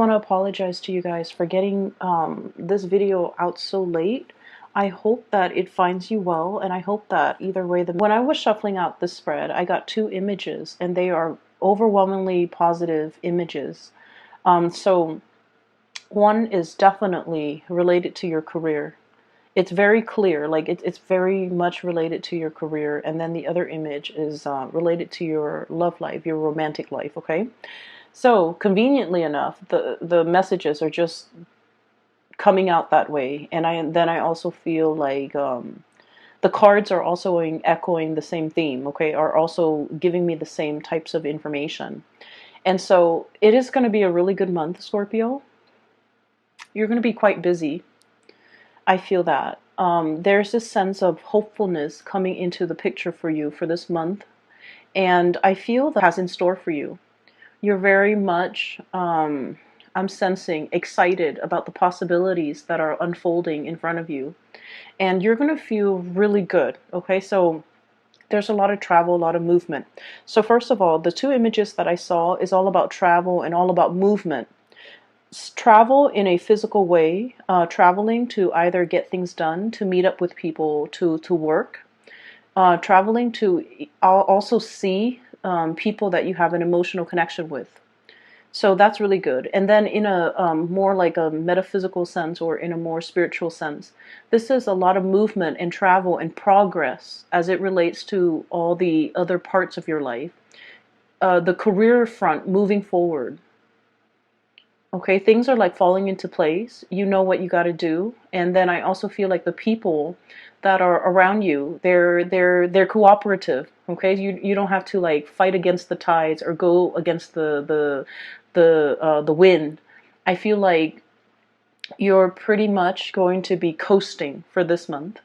I want to apologize to you guys for getting this video out so late. I hope that it finds you well, and I hope that either way, when I was shuffling out this spread, I got two images, and they are overwhelmingly positive images. So one is definitely related to your career. It's very clear, like it's very much related to your career, and then the other image is related to your love life, your romantic life, okay? So conveniently enough, the messages are just coming out that way, and I also feel like the cards are also echoing the same theme, okay, are also giving me the same types of information. And so it is going to be a really good month, Scorpio. You're going to be quite busy. I feel that. There's this sense of hopefulness coming into the picture for you for this month, and I feel that has in store for you. You're very much, I'm sensing, excited about the possibilities that are unfolding in front of you. And you're going to feel really good, okay? So there's a lot of travel, a lot of movement. So first of all, the two images that I saw is all about travel and all about movement. Travel in a physical way, traveling to either get things done, to meet up with people, to work. Traveling to also see people that you have an emotional connection with. So that's really good. And then in a more like a metaphysical sense, or in a more spiritual sense, this is a lot of movement and travel and progress as it relates to all the other parts of your life. The career front, moving forward. Okay, things are like falling into place. You know what you got to do. And then I also feel like the people that are around you, they're cooperative. Okay, you don't have to like fight against the tides or go against the wind. I feel like you're pretty much going to be coasting for this month.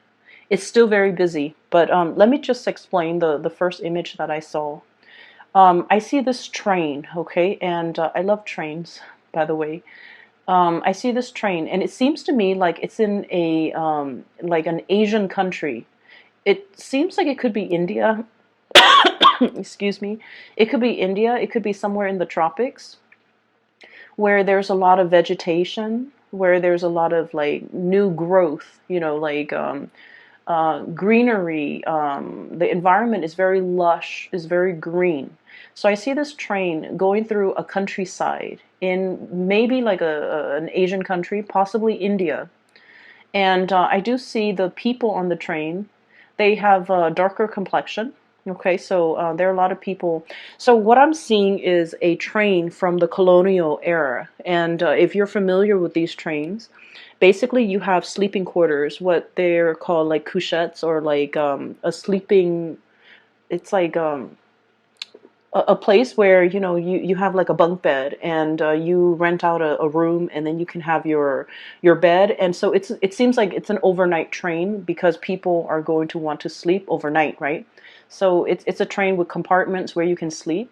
It's still very busy, but let me just explain the first image that I saw. I see this train, okay, and I love trains, by the way. I see this train, and it seems to me like it's in a like an Asian country. It seems like it could be India. Excuse me. It could be India. It could be somewhere in the tropics, where there's a lot of vegetation, where there's a lot of like new growth. Like greenery. The environment is very lush, is very green. So I see this train going through a countryside in maybe like an Asian country, possibly India. And I do see the people on the train. They have a darker complexion. Okay, so there are a lot of people. So what I'm seeing is a train from the colonial era. And if you're familiar with these trains, basically you have sleeping quarters, what they're called like couchettes, or like a sleeping, it's like a place where you have like a bunk bed, and you rent out a room, and then you can have your bed. And so it seems like it's an overnight train because people are going to want to sleep overnight, right? So it's a train with compartments where you can sleep.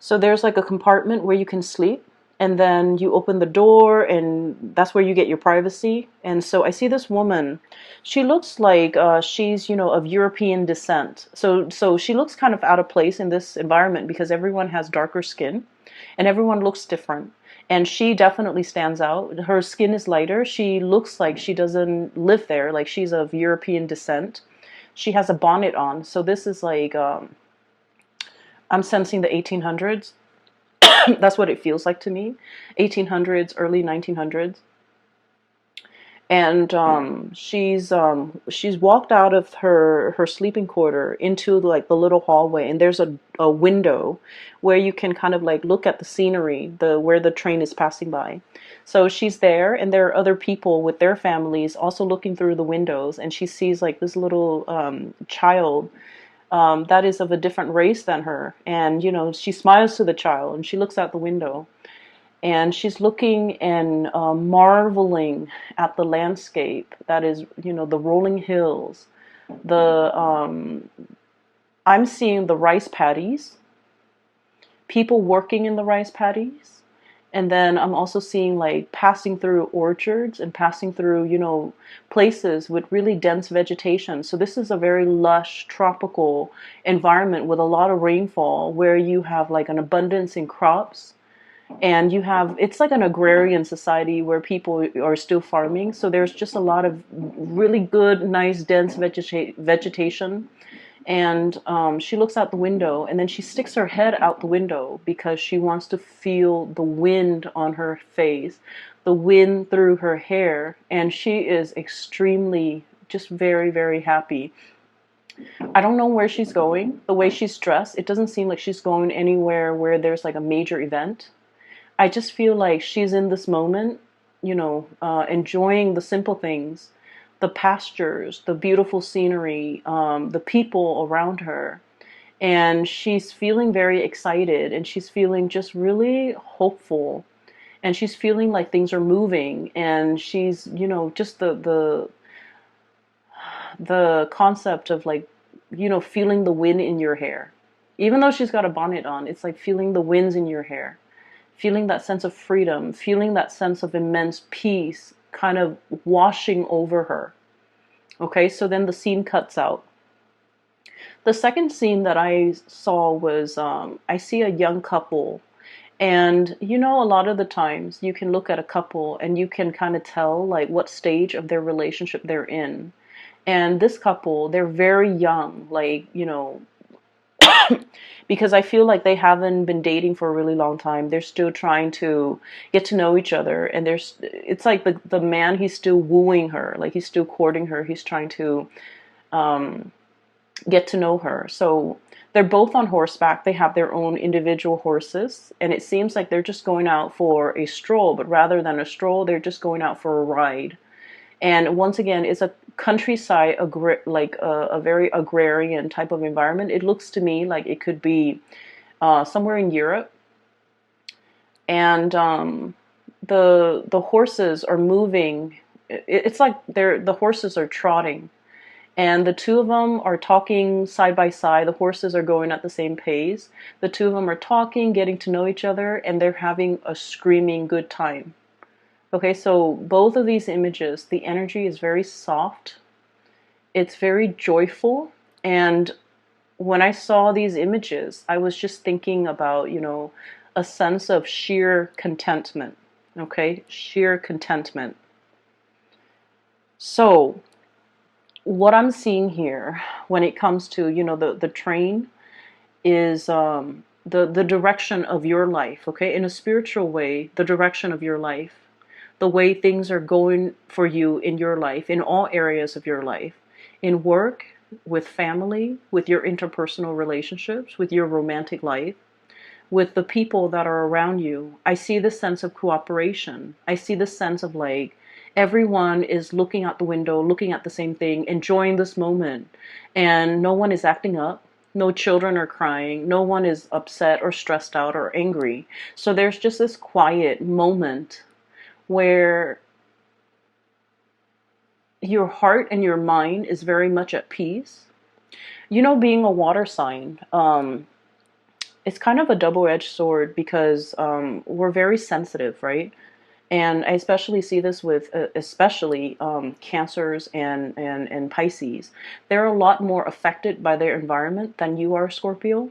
So there's like a compartment where you can sleep, and then you open the door, and that's where you get your privacy. And so I see this woman. She looks like she's, of European descent. So she looks kind of out of place in this environment because everyone has darker skin, and everyone looks different. And she definitely stands out. Her skin is lighter. She looks like she doesn't live there, like she's of European descent. She has a bonnet on. So this is like, I'm sensing the 1800s. That's what it feels like to me. 1800s, early 1900s. And she's walked out of her sleeping quarter into like the little hallway, and there's a window where you can kind of like look at the scenery, where the train is passing by. So she's there, and there are other people with their families also looking through the windows, and she sees like this little child that is of a different race than her. And she smiles to the child, and she looks out the window, and she's looking and marveling at the landscape that is, the rolling hills. I'm seeing the rice paddies, people working in the rice paddies. And then I'm also seeing like passing through orchards and passing through, places with really dense vegetation. So this is a very lush tropical environment with a lot of rainfall, where you have like an abundance in crops. And you have, it's like an agrarian society where people are still farming, so there's just a lot of really good, nice, dense vegetation. And she looks out the window, and then she sticks her head out the window because she wants to feel the wind on her face, the wind through her hair, and she is extremely, just very, very happy. I don't know where she's going. The way she's dressed, it doesn't seem like she's going anywhere where there's like a major event. I just feel like she's in this moment, enjoying the simple things, the pastures, the beautiful scenery, the people around her. And she's feeling very excited, and she's feeling just really hopeful. And she's feeling like things are moving, and she's, just the concept of like, feeling the wind in your hair. Even though she's got a bonnet on, it's like feeling the winds in your hair, feeling that sense of freedom, feeling that sense of immense peace kind of washing over her. Okay, so then the scene cuts out. The second scene that I saw was I see a young couple. And a lot of the times you can look at a couple and you can kind of tell like what stage of their relationship they're in. And this couple, they're very young, like, because I feel like they haven't been dating for a really long time. They're still trying to get to know each other, and it's like the man, he's still wooing her, like he's still courting her. He's trying to get to know her. So they're both on horseback. They have their own individual horses, and it seems like they're just going out for a stroll, but rather than a stroll, they're just going out for a ride. And once again, it's a countryside, like a very agrarian type of environment. It looks to me like it could be somewhere in Europe. And the horses are moving. It's like the horses are trotting. And the two of them are talking side by side. The horses are going at the same pace. The two of them are talking, getting to know each other, and they're having a screaming good time. Okay, so both of these images, the energy is very soft. It's very joyful. And when I saw these images, I was just thinking about, a sense of sheer contentment. Okay, sheer contentment. So what I'm seeing here when it comes to, the train is the direction of your life. Okay, in a spiritual way, the direction of your life, the way things are going for you in your life, in all areas of your life, in work, with family, with your interpersonal relationships, with your romantic life, with the people that are around you. I see the sense of cooperation. I see the sense of like everyone is looking out the window, looking at the same thing, enjoying this moment, and no one is acting up. No children are crying. No one is upset or stressed out or angry. So there's just this quiet moment where your heart and your mind is very much at peace. Being a water sign, it's kind of a double-edged sword because we're very sensitive, right? And I especially see this with especially Cancers and Pisces. They're a lot more affected by their environment than you are, Scorpio.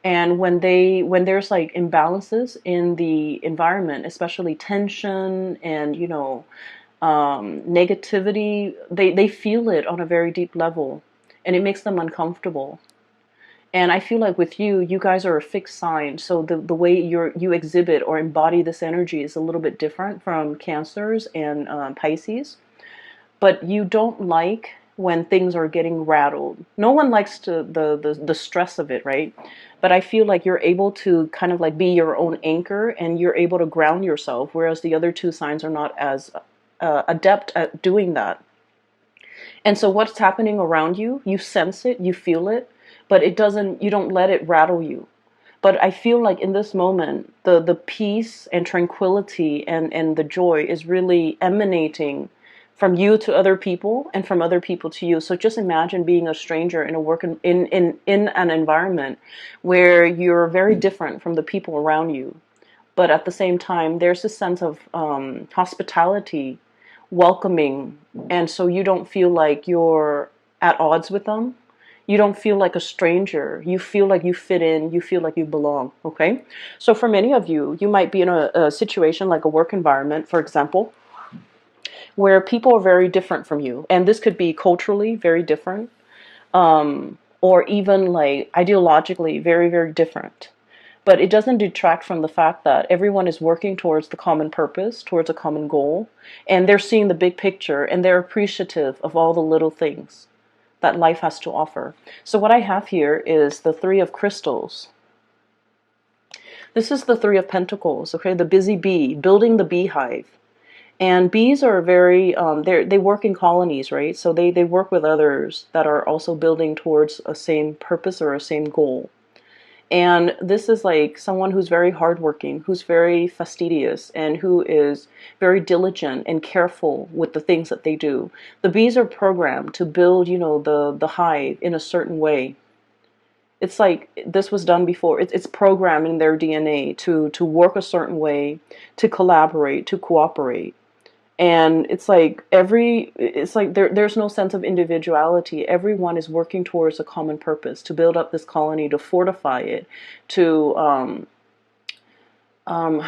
And when there's like imbalances in the environment, especially tension and negativity, they feel it on a very deep level, and it makes them uncomfortable. And I feel like with you guys are a fixed sign, so the way you exhibit or embody this energy is a little bit different from Cancers and Pisces. But you don't like when things are getting rattled. No one likes the stress of it, right? But I feel like you're able to kind of like be your own anchor, and you're able to ground yourself, whereas the other two signs are not as adept at doing that. And so what's happening around you, you sense it, you feel it, but you don't let it rattle you. But I feel like in this moment, the peace and tranquility and the joy is really emanating from you to other people and from other people to you. So just imagine being a stranger in a in an environment where you're very different from the people around you. But at the same time, there's a sense of hospitality, welcoming, and so you don't feel like you're at odds with them. You don't feel like a stranger. You feel like you fit in. You feel like you belong. Okay. So for many of you, you might be in a situation like a work environment, for example, where people are very different from you. And this could be culturally very different, or even like ideologically very, very different. But it doesn't detract from the fact that everyone is working towards the common purpose, towards a common goal, and they're seeing the big picture and they're appreciative of all the little things that life has to offer. So what I have here is the Three of Crystals. This is the Three of Pentacles, okay? The busy bee, building the beehive. And bees are very, they work in colonies, right? So they work with others that are also building towards a same purpose or a same goal. And this is like someone who's very hardworking, who's very fastidious, and who is very diligent and careful with the things that they do. The bees are programmed to build, you know, the hive in a certain way. It's like this was done before. It's programmed in their DNA to work a certain way, to collaborate, to cooperate. And it's like there's no sense of individuality. Everyone is working towards a common purpose, to build up this colony, to fortify it, to I'm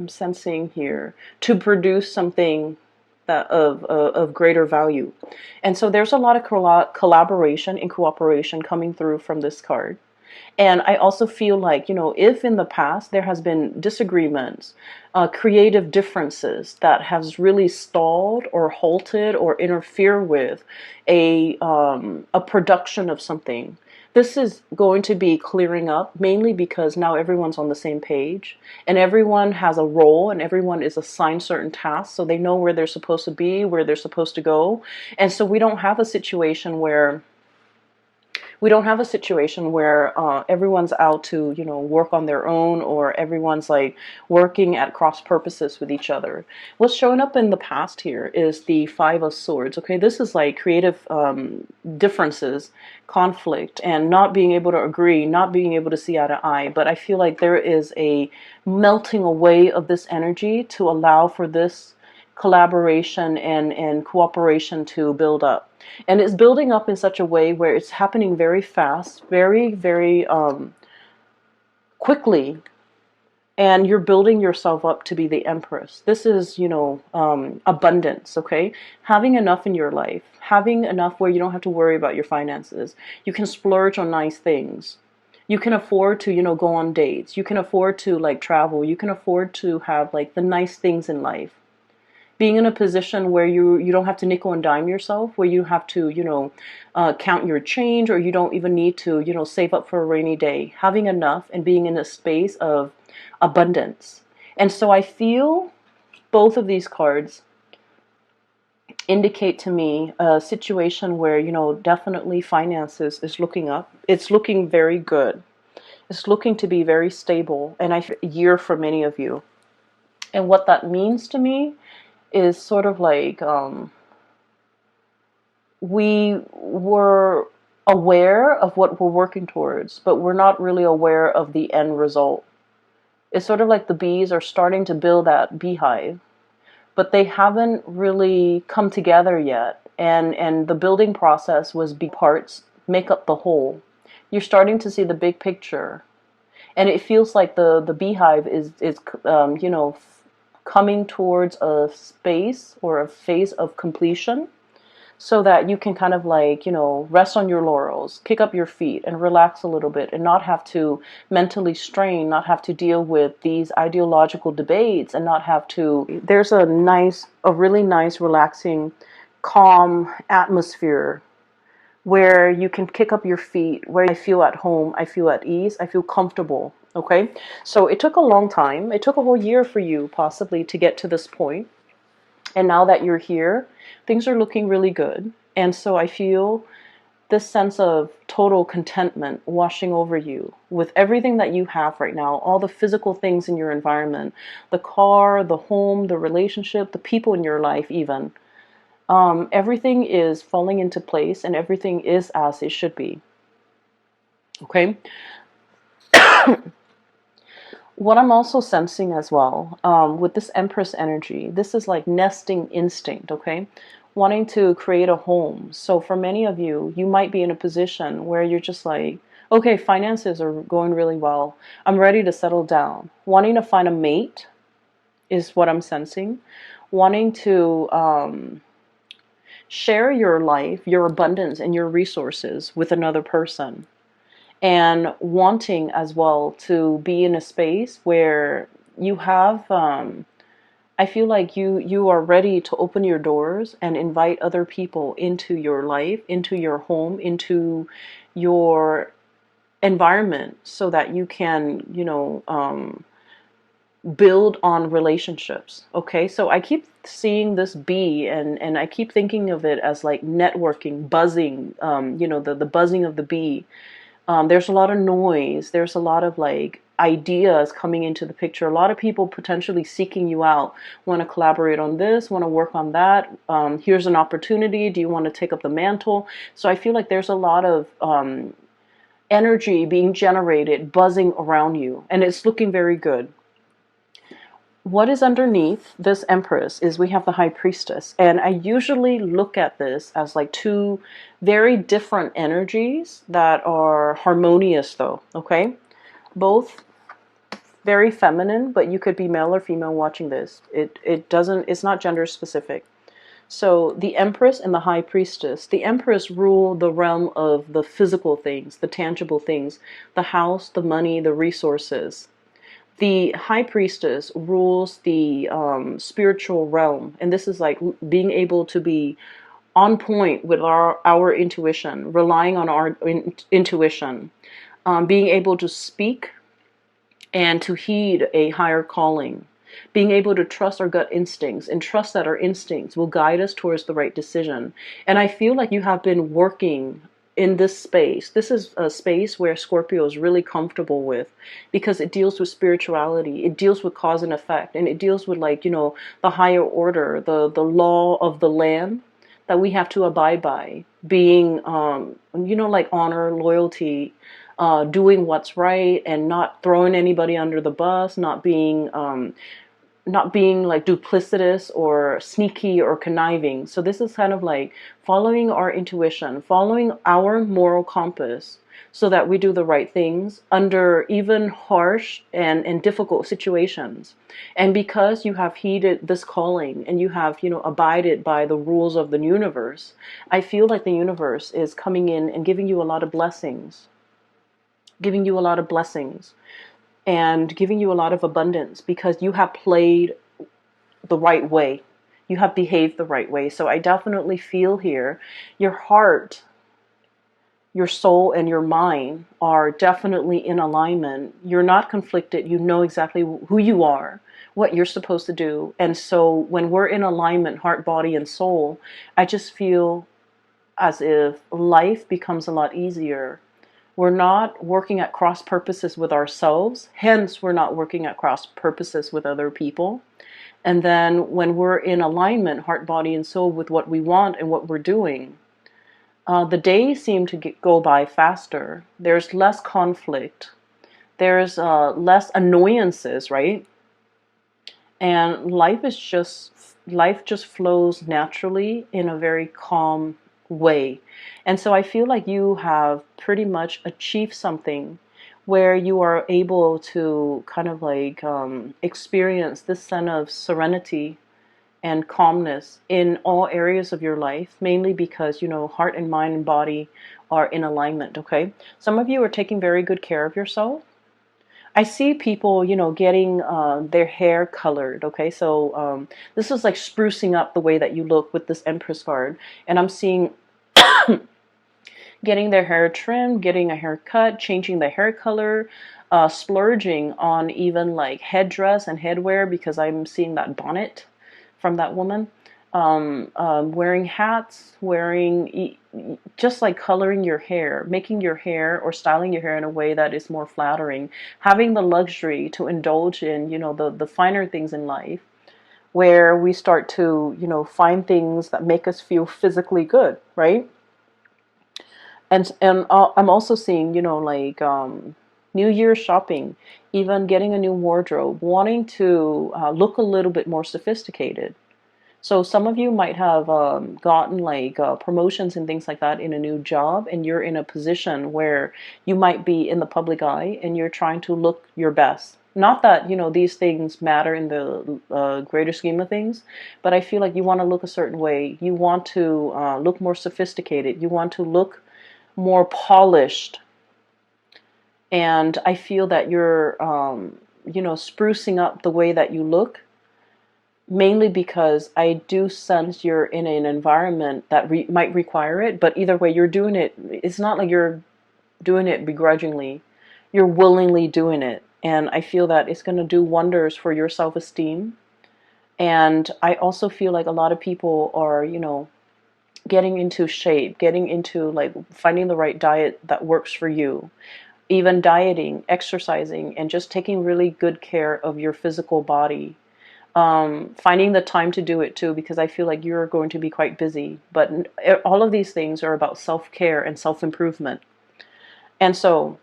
sensing here, to produce something that of greater value. And so there's a lot of collaboration and cooperation coming through from this card. And I also feel like, you know, if in the past there has been disagreements, creative differences that has really stalled or halted or interfere with a production of something, this is going to be clearing up, mainly because now everyone's on the same page and everyone has a role and everyone is assigned certain tasks, so they know where they're supposed to be, where they're supposed to go. And so we don't have a situation where everyone's out to, you know, work on their own, or everyone's like working at cross purposes with each other. What's showing up in the past here is the Five of Swords. Okay, this is like creative differences, conflict, and not being able to agree, not being able to see eye to eye. But I feel like there is a melting away of this energy to allow for this collaboration and cooperation to build up. And it's building up in such a way where it's happening very fast, very, very quickly. And you're building yourself up to be the Empress. This is, you know, abundance, okay? Having enough in your life. Having enough where you don't have to worry about your finances. You can splurge on nice things. You can afford to, you know, go on dates. You can afford to, like, travel. You can afford to have, like, the nice things in life. Being in a position where you don't have to nickel and dime yourself, where you have to, you know, count your change, or you don't even need to, you know, save up for a rainy day. Having enough and being in a space of abundance. And so I feel both of these cards indicate to me a situation where, you know, definitely finances is looking up. It's looking very good. It's looking to be very stable, and a year for many of you. And what that means to me is sort of like we were aware of what we're working towards, but we're not really aware of the end result. It's sort of like the bees are starting to build that beehive, but they haven't really come together yet. And the building process was big parts make up the whole. You're starting to see the big picture. And it feels like the beehive is you know, coming towards a space or a phase of completion, so that you can kind of like, you know, rest on your laurels, kick up your feet and relax a little bit, and not have to mentally strain, not have to deal with these ideological debates, and not have to, there's a really nice, relaxing, calm atmosphere where you can kick up your feet, where I feel at home, I feel at ease, I feel comfortable. Okay, so it took a long time. It took a whole year for you possibly to get to this point. And now that you're here, things are looking really good. And so I feel this sense of total contentment washing over you with everything that you have right now, all the physical things in your environment, the car, the home, the relationship, the people in your life even. Everything is falling into place and everything is as it should be. Okay? What I'm also sensing as well, with this Empress energy, this is like nesting instinct, okay? wanting to create a home. So for many of you, you might be in a position where you're just like, okay, finances are going really well. I'm ready to settle down. Wanting to find a mate is what I'm sensing. Wanting to share your life, your abundance, and your resources with another person. And wanting as well to be in a space where you have I feel like you are ready to open your doors and invite other people into your life, into your home, into your environment, so that you can, build on relationships. Okay, so I keep seeing this bee, and I keep thinking of it as like networking, buzzing, the buzzing of the bee. There's a lot of noise. There's a lot of like ideas coming into the picture. A lot of people potentially seeking you out, want to collaborate on this, want to work on that. Here's an opportunity. Do you want to take up the mantle? So I feel like there's a lot of energy being generated, buzzing around you, and it's looking very good. What is underneath this Empress is we have the High Priestess. And I usually look at this as like two very different energies that are harmonious though, okay? Both very feminine, but you could be male or female watching this. It's not gender specific. So the Empress and the High Priestess. The Empress rule the realm of the physical things, the tangible things, the house, the money, the resources. The High Priestess rules the spiritual realm, and this is like being able to be on point with our intuition, relying on our intuition, being able to speak and to heed a higher calling, being able to trust our gut instincts and trust that our instincts will guide us towards the right decision. And I feel like you have been working in this space. This is a space where Scorpio is really comfortable with, because it deals with spirituality, it deals with cause and effect, and it deals with like, the higher order, the law of the land that we have to abide by, being, like honor, loyalty, doing what's right, and not throwing anybody under the bus, not being like duplicitous or sneaky or conniving. So this is kind of like following our intuition, following our moral compass, so that we do the right things under even harsh and difficult situations. And because you have heeded this calling and you have, abided by the rules of the universe, I feel like the universe is coming in and giving you a lot of blessings, giving you a lot of blessings and giving you a lot of abundance, because you have played the right way. You have behaved the right way. So I definitely feel here your heart, your soul, and your mind are definitely in alignment. You're not conflicted. You know exactly who you are, what you're supposed to do. And so when we're in alignment, heart, body, and soul, I just feel as if life becomes a lot easier. We're not working at cross purposes with ourselves. Hence, we're not working at cross purposes with other people. And then when we're in alignment, heart, body, and soul, with what we want and what we're doing, the days seem to go by faster. There's less conflict. There's less annoyances, right? And life just flows naturally in a very calm way. And so I feel like you have pretty much achieved something where you are able to kind of like experience this sense of serenity and calmness in all areas of your life, mainly because, heart and mind and body are in alignment, okay? Some of you are taking very good care of yourself. I see people, getting their hair colored, okay? So this is like sprucing up the way that you look with this Empress card. And I'm seeing getting their hair trimmed, getting a haircut, changing the hair color, splurging on even like headdress and headwear, because I'm seeing that bonnet from that woman. Wearing hats, just like coloring your hair, making your hair or styling your hair in a way that is more flattering, having the luxury to indulge in, the finer things in life, where we start to, find things that make us feel physically good, right? And I'm also seeing, like New Year's shopping, even getting a new wardrobe, wanting to look a little bit more sophisticated. So some of you might have gotten like promotions and things like that in a new job, and you're in a position where you might be in the public eye and you're trying to look your best. Not that, these things matter in the greater scheme of things, but I feel like you want to look a certain way. You want to look more sophisticated. You want to look more polished. And I feel that you're, sprucing up the way that you look, mainly because I do sense you're in an environment that might require it, but either way, you're doing it. It's not like you're doing it begrudgingly. You're willingly doing it. And I feel that it's going to do wonders for your self-esteem. And I also feel like a lot of people are, getting into shape, getting into like finding the right diet that works for you. Even dieting, exercising, and just taking really good care of your physical body. Finding the time to do it too, because I feel like you're going to be quite busy. But all of these things are about self-care and self-improvement. And so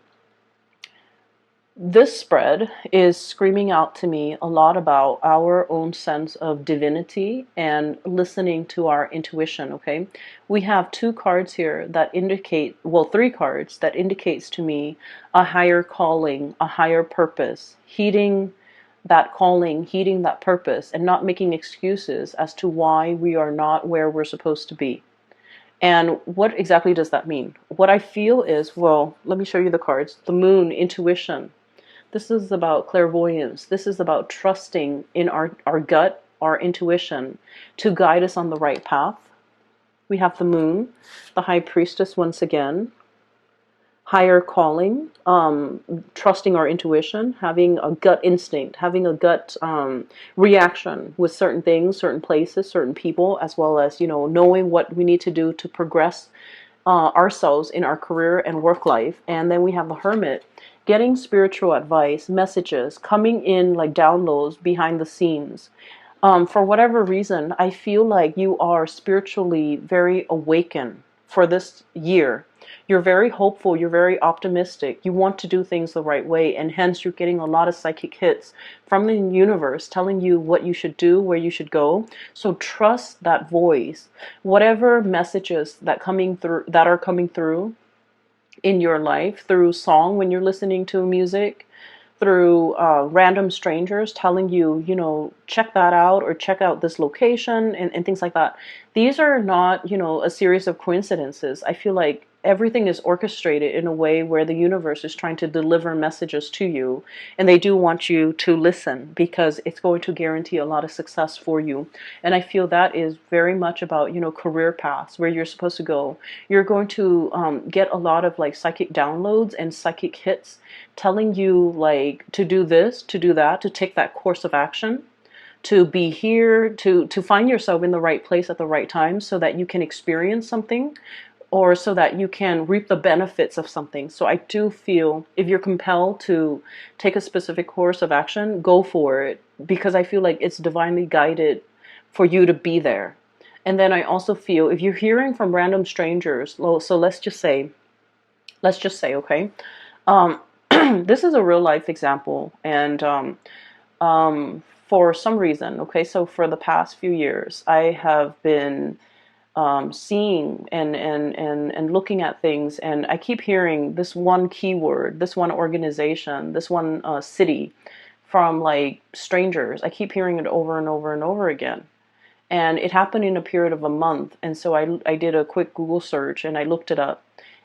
this spread is screaming out to me a lot about our own sense of divinity and listening to our intuition, okay? We have two cards here that indicate, well, three cards that indicates to me a higher calling, a higher purpose, heeding that calling, heeding that purpose, and not making excuses as to why we are not where we're supposed to be. And what exactly does that mean? What I feel is, well, let me show you the cards. The moon, intuition. This is about clairvoyance. This is about trusting in our gut, our intuition, to guide us on the right path. We have the moon, the high priestess once again. Higher calling, trusting our intuition, having a gut instinct, having a gut reaction with certain things, certain places, certain people, as well as, knowing what we need to do to progress ourselves in our career and work life. And then we have the hermit, getting spiritual advice, messages, coming in like downloads behind the scenes. For whatever reason, I feel like you are spiritually very awakened for this year. You're very hopeful, you're very optimistic, you want to do things the right way, and hence you're getting a lot of psychic hits from the universe telling you what you should do, where you should go. So trust that voice. Whatever messages that are coming through in your life, through song when you're listening to music, through random strangers telling you, check that out or check out this location and things like that. These are not, a series of coincidences. I feel like everything is orchestrated in a way where the universe is trying to deliver messages to you, and they do want you to listen because it's going to guarantee a lot of success for you. And I feel that is very much about, career paths where you're supposed to go. You're going to get a lot of like psychic downloads and psychic hits telling you like to do this, to do that, to take that course of action, to be here, to find yourself in the right place at the right time so that you can experience something, or so that you can reap the benefits of something. So I do feel if you're compelled to take a specific course of action, go for it, because I feel like it's divinely guided for you to be there. And then I also feel if you're hearing from random strangers, so let's just say, okay, this is a real life example, and for some reason, okay, so for the past few years, I have been seeing and looking at things, and I keep hearing this one keyword, this one organization, this one city from like strangers. I keep hearing it over and over and over again. And it happened in a period of a month. And so I did a quick Google search and I looked it up.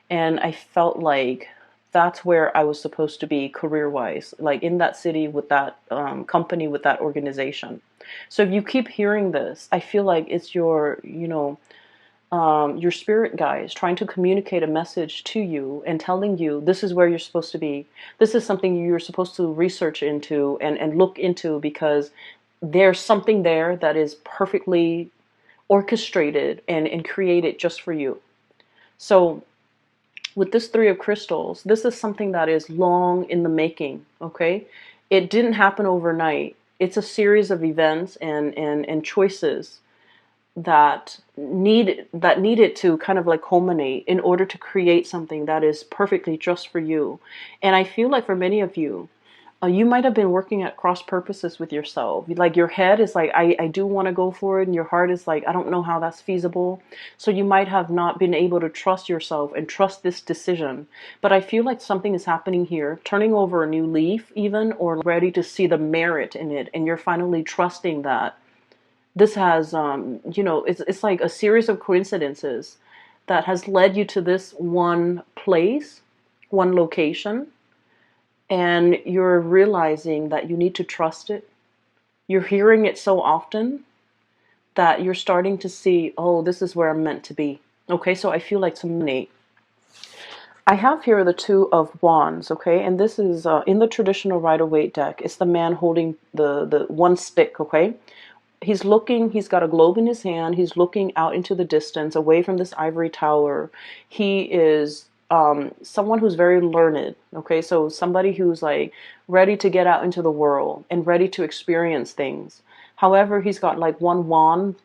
And I felt like that's where I was supposed to be career-wise, like in that city with that company, with that organization. So if you keep hearing this, I feel like it's your spirit guides trying to communicate a message to you and telling you this is where you're supposed to be. This is something you're supposed to research into and look into, because there's something there that is perfectly orchestrated and created just for you. So with this Three of Crystals, this is something that is long in the making, okay? It didn't happen overnight. It's a series of events and choices that needed to kind of like culminate in order to create something that is perfectly just for you. And I feel like for many of you, You might have been working at cross purposes with yourself. Like your head is like, I do want to go for it. And your heart is like, I don't know how that's feasible. So you might have not been able to trust yourself and trust this decision. But I feel like something is happening here, turning over a new leaf even, or ready to see the merit in it. And you're finally trusting that this has, it's like a series of coincidences that has led you to this one place, one location, and you're realizing that you need to trust it. You're hearing it so often that you're starting to see, oh, this is where I'm meant to be. Okay, so I feel like I have here the Two of Wands, okay, and this is in the traditional Rider-Waite deck. It's the man holding the one stick, okay. He's got a globe in his hand. He's looking out into the distance, away from this ivory tower. He is someone who's very learned, okay? So somebody who's like ready to get out into the world and ready to experience things. However, he's got like one wand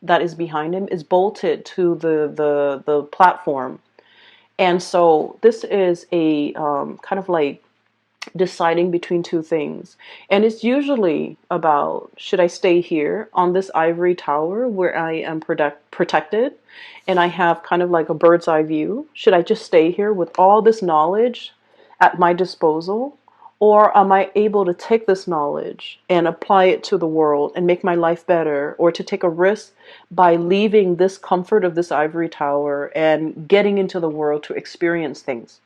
that is behind him is bolted to the platform. And so this is a kind of like deciding between two things. And it's usually about, should I stay here on this ivory tower where I am protected and I have kind of like a bird's eye view? Should I just stay here with all this knowledge at my disposal? Or am I able to take this knowledge and apply it to the world and make my life better? Or to take a risk by leaving this comfort of this ivory tower and getting into the world to experience things?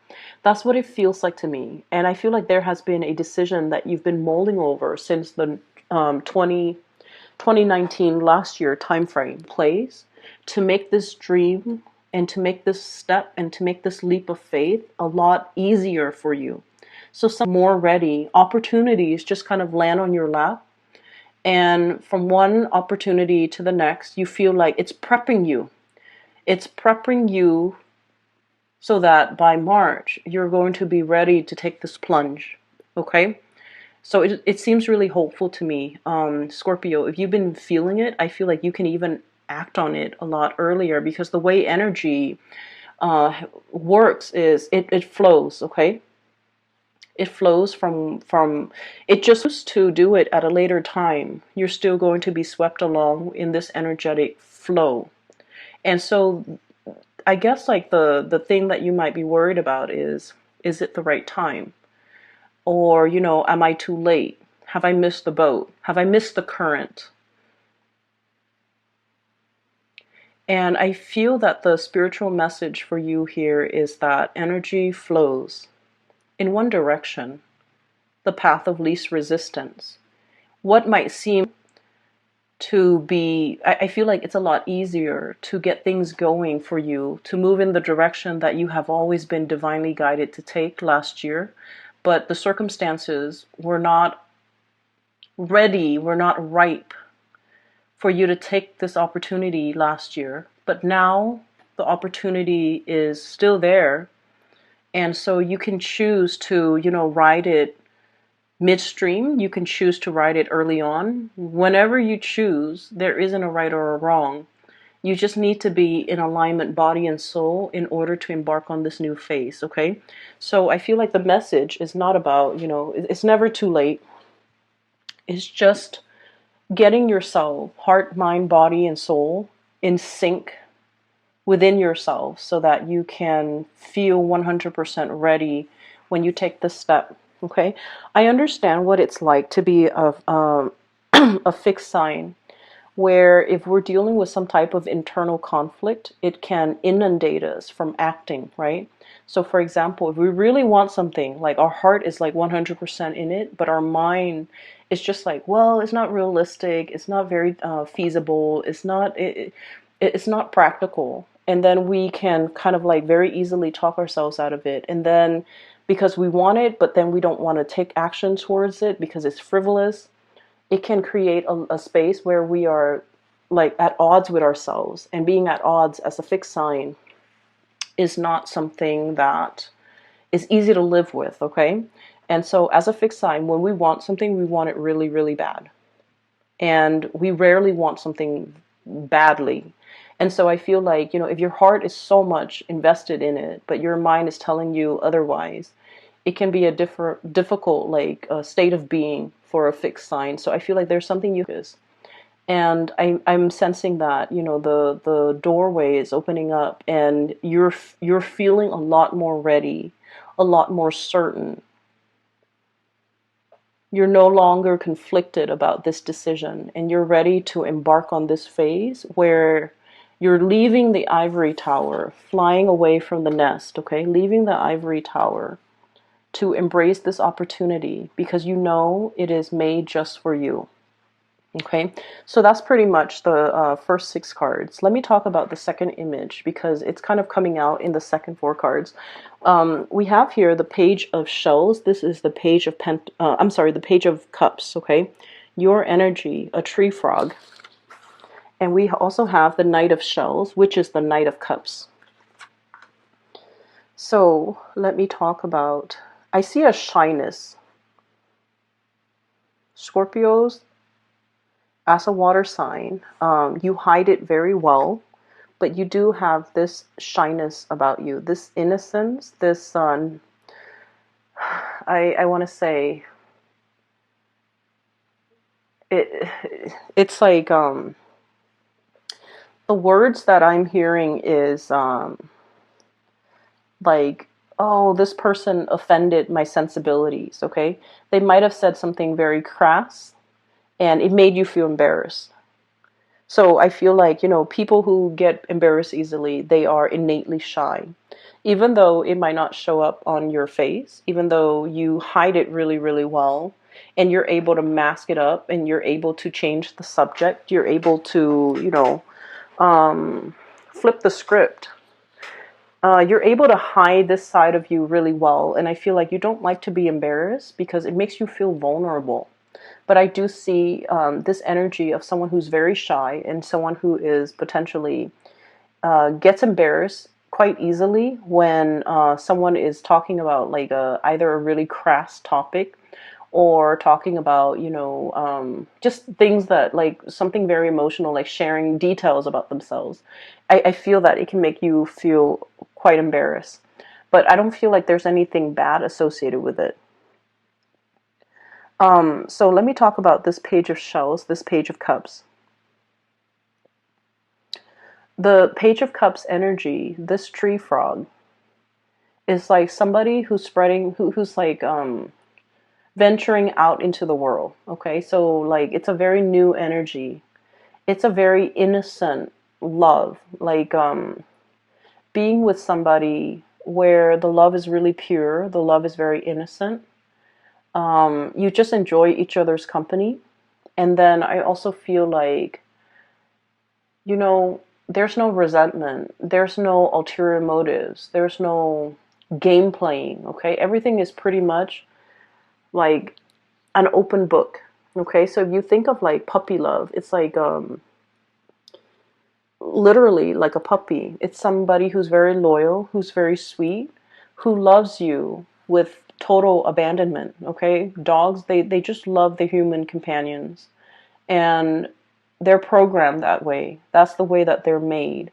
That's what it feels like to me. And I feel like there has been a decision that you've been mulling over since the 2019, last year time frame plays, to make this dream and to make this step and to make this leap of faith a lot easier for you. So some more ready opportunities just kind of land on your lap. And from one opportunity to the next, you feel like it's prepping you. It's prepping you so that by March, you're going to be ready to take this plunge. Okay? So it seems really hopeful to me. Scorpio, if you've been feeling it, I feel like you can even act on it a lot earlier, because the way energy works is it flows, okay? It flows from it just to do it at a later time. You're still going to be swept along in this energetic flow. And so I guess like the thing that you might be worried about is it the right time? Or, am I too late? Have I missed the boat? Have I missed the current? And I feel that the spiritual message for you here is that energy flows in one direction, the path of least resistance. What might seem to be, I feel like it's a lot easier to get things going for you, to move in the direction that you have always been divinely guided to take last year. But the circumstances were not ready, were not ripe for you to take this opportunity last year. But now the opportunity is still there. And so you can choose to, ride it midstream. You can choose to ride it early on. Whenever you choose, there isn't a right or a wrong. You just need to be in alignment, body and soul, in order to embark on this new phase, okay? So I feel like the message is not about, it's never too late. It's just getting yourself, heart, mind, body, and soul, in sync within yourself so that you can feel 100% ready when you take this step, okay? I understand what it's like to be a fixed sign, where if we're dealing with some type of internal conflict, it can inundate us from acting, right? So for example, if we really want something, like our heart is like 100% in it, but our mind is just like, well, it's not realistic, it's not very feasible, it's not practical. And then we can kind of like very easily talk ourselves out of it. And then because we want it, but then we don't want to take action towards it because it's frivolous, it can create a space where we are like at odds with ourselves. And being at odds as a fixed sign is not something that is easy to live with, okay? And so as a fixed sign, when we want something, we want it really, really bad. And we rarely want something badly. And so I feel like, if your heart is so much invested in it, but your mind is telling you otherwise, it can be a difficult like state of being for a fixed sign. So I feel like there's something you is. And I'm sensing that, you know, the doorway is opening up, and you're feeling a lot more ready, a lot more certain. You're no longer conflicted about this decision, and you're ready to embark on this phase where you're leaving the ivory tower, flying away from the nest, okay? Leaving the ivory tower to embrace this opportunity because you know it is made just for you. Okay, so that's pretty much the first 6 cards. Let me talk about the second image because it's kind of coming out in the second 4 cards. We have here the Page of Shells. This is the Page of the Page of Cups. Okay, your energy, a tree frog, and we also have the Knight of Shells, which is the Knight of Cups. So let me talk about. I see a shyness. Scorpios, as a water sign, you hide it very well, but you do have this shyness about you, this innocence, this, I want to say, it's like, the words that I'm hearing is, like, oh, this person offended my sensibilities, okay? They might have said something very crass, and it made you feel embarrassed. So I feel like, you know, people who get embarrassed easily, they are innately shy. Even though it might not show up on your face, even though you hide it really, really well, and you're able to mask it up, and you're able to change the subject, you're able to, you know, flip the script. You're able to hide this side of you really well, and I feel like you don't like to be embarrassed because it makes you feel vulnerable. But I do see this energy of someone who's very shy and someone who is potentially gets embarrassed quite easily when someone is talking about like either a really crass topic or talking about, you know, just things that like something very emotional, like sharing details about themselves. I feel that it can make you feel quite embarrassed. But I don't feel like there's anything bad associated with it. So let me talk about this Page of Shells, this Page of Cups. The Page of Cups energy, this tree frog, is like somebody who's spreading, who's like venturing out into the world. Okay, so like it's a very new energy. It's a very innocent love, like being with somebody where the love is really pure, the love is very innocent. You just enjoy each other's company. And then I also feel like, you know, there's no resentment, there's no ulterior motives, there's no game playing, okay? Everything is pretty much like an open book, okay? So if you think of like puppy love, it's like literally like a puppy. It's somebody who's very loyal, who's very sweet, who loves you with total abandonment, okay? Dogs, they just love the human companions. And they're programmed that way. That's the way that they're made.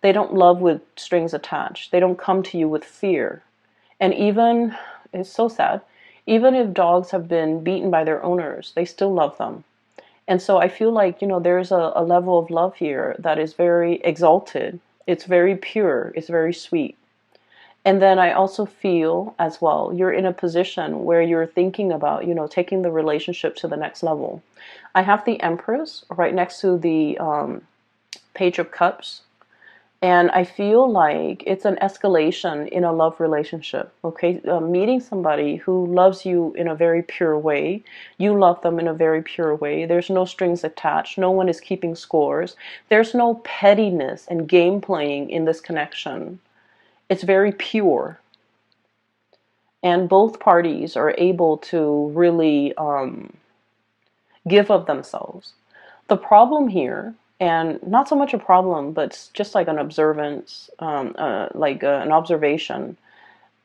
They don't love with strings attached. They don't come to you with fear. And even, it's so sad, even if dogs have been beaten by their owners, they still love them. And so I feel like, you know, there's a level of love here that is very exalted. It's very pure. It's very sweet. And then I also feel as well, you're in a position where you're thinking about, you know, taking the relationship to the next level. I have the Empress right next to the Page of Cups. And I feel like it's an escalation in a love relationship, okay? Meeting somebody who loves you in a very pure way. You love them in a very pure way. There's no strings attached. No one is keeping scores. There's no pettiness and game playing in this connection. It's very pure. And both parties are able to really give of themselves. The problem here, and not so much a problem, but just like an observance, an observation.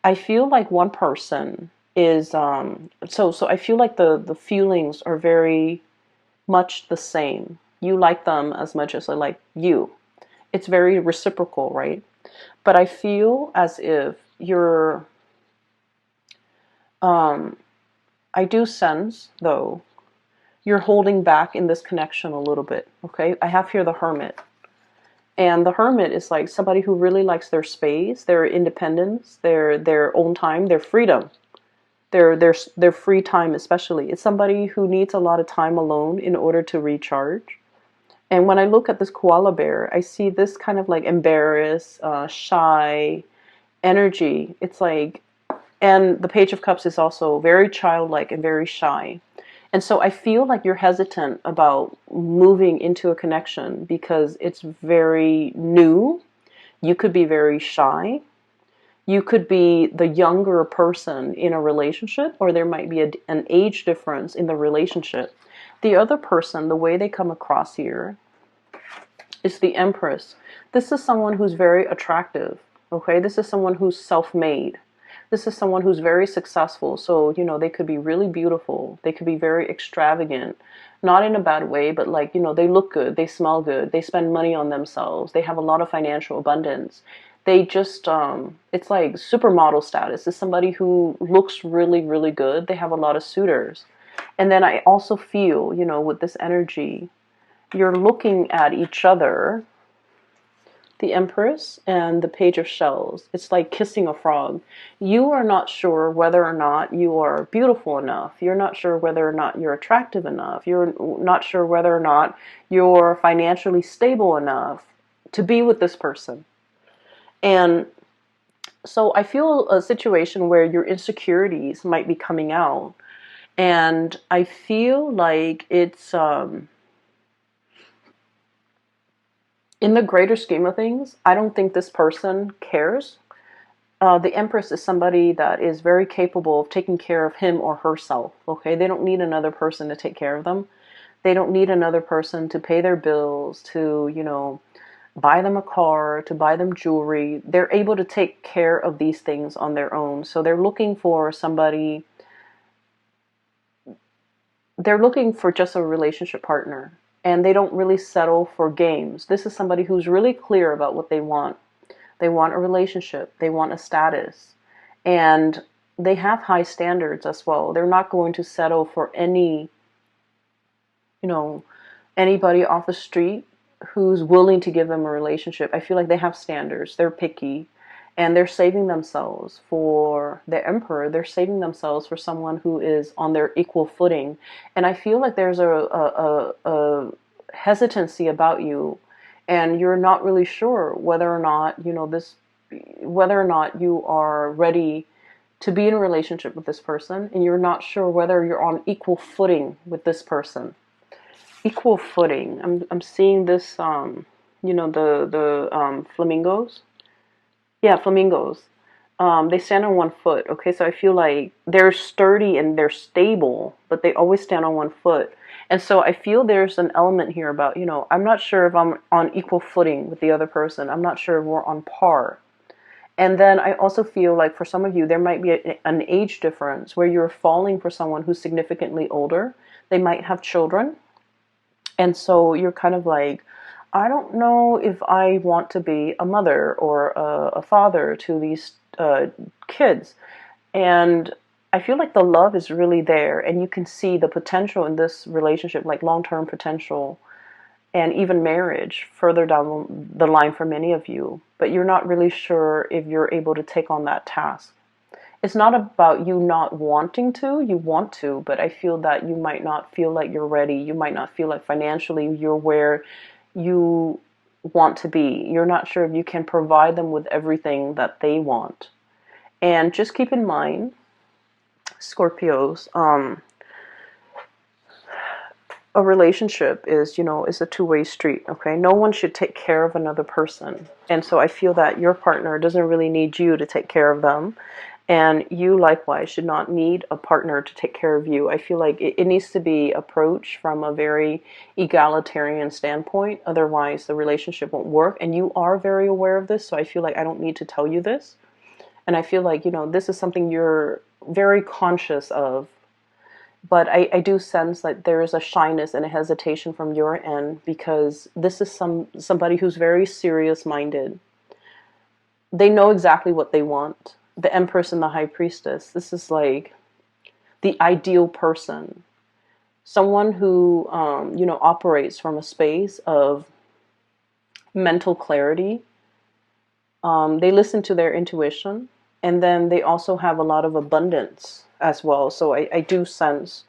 I feel like one person is so I feel like the feelings are very much the same. You like them as much as I like you. It's very reciprocal, right? But I feel as if you're Um, I do sense, though, you're holding back in this connection a little bit, okay? I have here the Hermit. And the Hermit is like somebody who really likes their space, their independence, their own time, their freedom, their free time especially. It's somebody who needs a lot of time alone in order to recharge. And when I look at this koala bear, I see this kind of like embarrassed, shy energy. It's like, and the Page of Cups is also very childlike and very shy. And so I feel like you're hesitant about moving into a connection because it's very new. You could be very shy. You could be the younger person in a relationship, or there might be an age difference in the relationship. The other person, the way they come across here, is the Empress. This is someone who's very attractive, okay? This is someone who's self-made. This is someone who's very successful. So, you know, they could be really beautiful. They could be very extravagant. Not in a bad way, but like, you know, they look good. They smell good. They spend money on themselves. They have a lot of financial abundance. They just, it's like supermodel status. It's somebody who looks really, really good. They have a lot of suitors. And then I also feel, you know, with this energy, you're looking at each other, the Empress and the Page of Shells. It's like kissing a frog. You are not sure whether or not you are beautiful enough. You're not sure whether or not you're attractive enough. You're not sure whether or not you're financially stable enough to be with this person. And so I feel a situation where your insecurities might be coming out. And I feel like it's, in the greater scheme of things, I don't think this person cares. The Empress is somebody that is very capable of taking care of him or herself, okay? They don't need another person to take care of them. They don't need another person to pay their bills, to, you know, buy them a car, to buy them jewelry. They're able to take care of these things on their own. So they're looking for somebody, they're looking for just a relationship partner. And they don't really settle for games. This is somebody who's really clear about what they want. They want a relationship. They want a status. And they have high standards as well. They're not going to settle for any, you know, anybody off the street who's willing to give them a relationship. I feel like they have standards. They're picky. And they're saving themselves for the Emperor. They're saving themselves for someone who is on their equal footing. And I feel like there's a hesitancy about you, and you're not really sure whether or not, you know, whether or not you are ready to be in a relationship with this person, and you're not sure whether you're on equal footing with this person. Equal footing. I'm seeing this, you know, the flamingos. Yeah, flamingos. They stand on one foot. Okay, so I feel like they're sturdy and they're stable, but they always stand on one foot. And so I feel there's an element here about, you know, I'm not sure if I'm on equal footing with the other person. I'm not sure if we're on par. And then I also feel like for some of you, there might be an age difference where you're falling for someone who's significantly older. They might have children. And so you're kind of like, I don't know if I want to be a mother or a father to these kids. And I feel like the love is really there, and you can see the potential in this relationship, like long-term potential, and even marriage further down the line for many of you. But you're not really sure if you're able to take on that task. It's not about you not wanting to, you want to, but I feel that you might not feel like you're ready. You might not feel like financially you're where you want to be. You're not sure if you can provide them with everything that they want. And just keep in mind, Scorpios, a relationship is, you know, is a two-way street, okay? No one should take care of another person. And so I feel that your partner doesn't really need you to take care of them. And you likewise should not need a partner to take care of you. I feel like it needs to be approached from a very egalitarian standpoint. Otherwise, the relationship won't work. And you are very aware of this, so I feel like I don't need to tell you this. And I feel like, you know, this is something you're very conscious of. But I do sense that there is a shyness and a hesitation from your end, because this is somebody who's very serious-minded. They know exactly what they want. The Empress and the High Priestess. This is like, the ideal person, someone who, you know, operates from a space of mental clarity. They listen to their intuition, and then they also have a lot of abundance as well. So I do sense,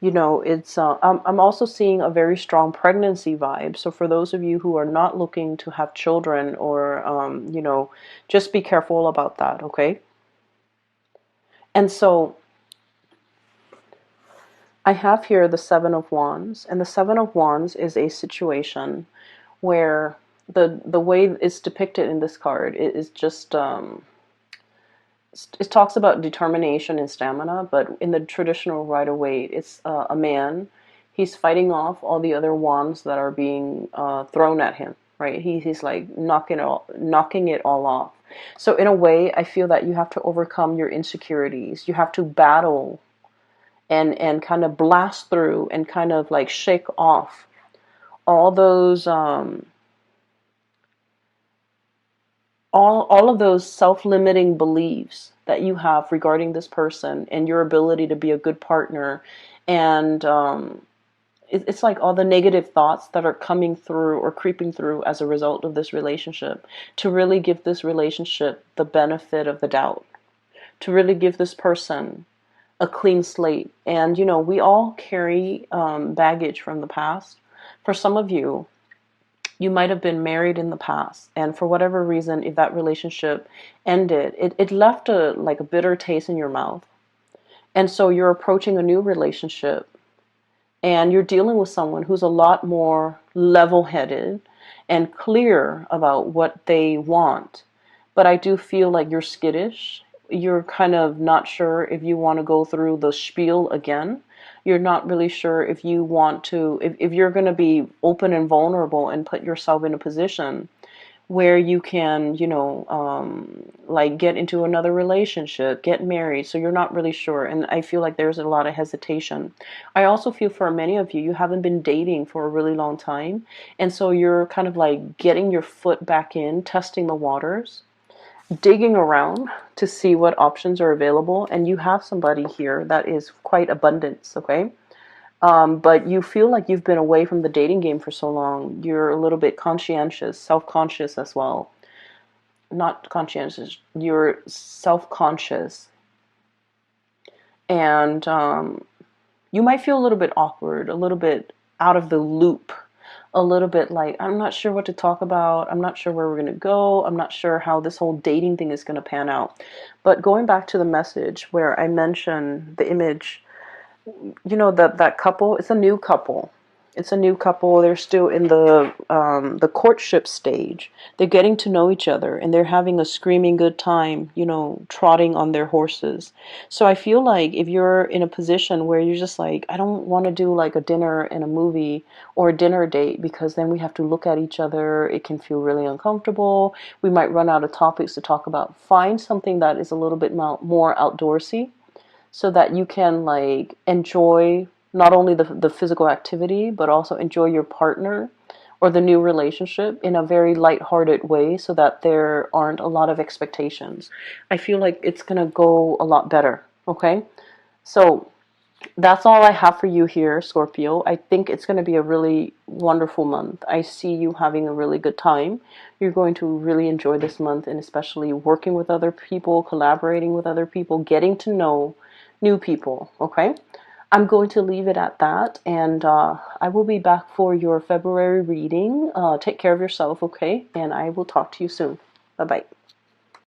you know, it's I'm also seeing a very strong pregnancy vibe. So for those of you who are not looking to have children, or you know, just be careful about that, okay? And so I have here the Seven of Wands, and the Seven of Wands is a situation where the way it's depicted in this card is just it talks about determination and stamina, but in the traditional Rider-Waite, it's a man. He's fighting off all the other wands that are being thrown at him, right? He's like knocking it all off. So in a way, I feel that you have to overcome your insecurities. You have to battle and kind of blast through and kind of like shake off all those all of those self-limiting beliefs that you have regarding this person and your ability to be a good partner. And it's like all the negative thoughts that are coming through or creeping through as a result of this relationship, to really give this relationship the benefit of the doubt, to really give this person a clean slate. And, you know, we all carry baggage from the past. For some of you, you might have been married in the past, and for whatever reason, if that relationship ended, it left a bitter taste in your mouth. And so you're approaching a new relationship, and you're dealing with someone who's a lot more level-headed and clear about what they want. But I do feel like you're skittish. You're kind of not sure if you want to go through the spiel again. You're not really sure if you want to, if you're going to be open and vulnerable and put yourself in a position where you can, you know, like get into another relationship, get married. So you're not really sure. And I feel like there's a lot of hesitation. I also feel for many of you, you haven't been dating for a really long time. And so you're kind of like getting your foot back in, testing the waters, digging around to see what options are available. And you have somebody here that is quite abundance, okay? But you feel like you've been away from the dating game for so long. You're a little bit conscientious, self-conscious as well. Not conscientious, you're self-conscious. And you might feel a little bit awkward, a little bit out of the loop, a little bit like, I'm not sure what to talk about. I'm not sure where we're going to go. I'm not sure how this whole dating thing is going to pan out. But going back to the message where I mentioned the image, you know, that couple, it's a new couple. It's a new couple. They're still in the courtship stage. They're getting to know each other, and they're having a screaming good time, you know, trotting on their horses. So I feel like if you're in a position where you're just like, I don't want to do like a dinner and a movie or a dinner date, because then we have to look at each other. It can feel really uncomfortable. We might run out of topics to talk about. Find something that is a little bit more outdoorsy, so that you can like enjoy not only the physical activity, but also enjoy your partner or the new relationship in a very lighthearted way, so that there aren't a lot of expectations. I feel like it's going to go a lot better, okay? So that's all I have for you here, Scorpio. I think it's going to be a really wonderful month. I see you having a really good time. You're going to really enjoy this month, and especially working with other people, collaborating with other people, getting to know new people, okay? I'm going to leave it at that, and I will be back for your February reading. Take care of yourself, okay? And I will talk to you soon. Bye-bye.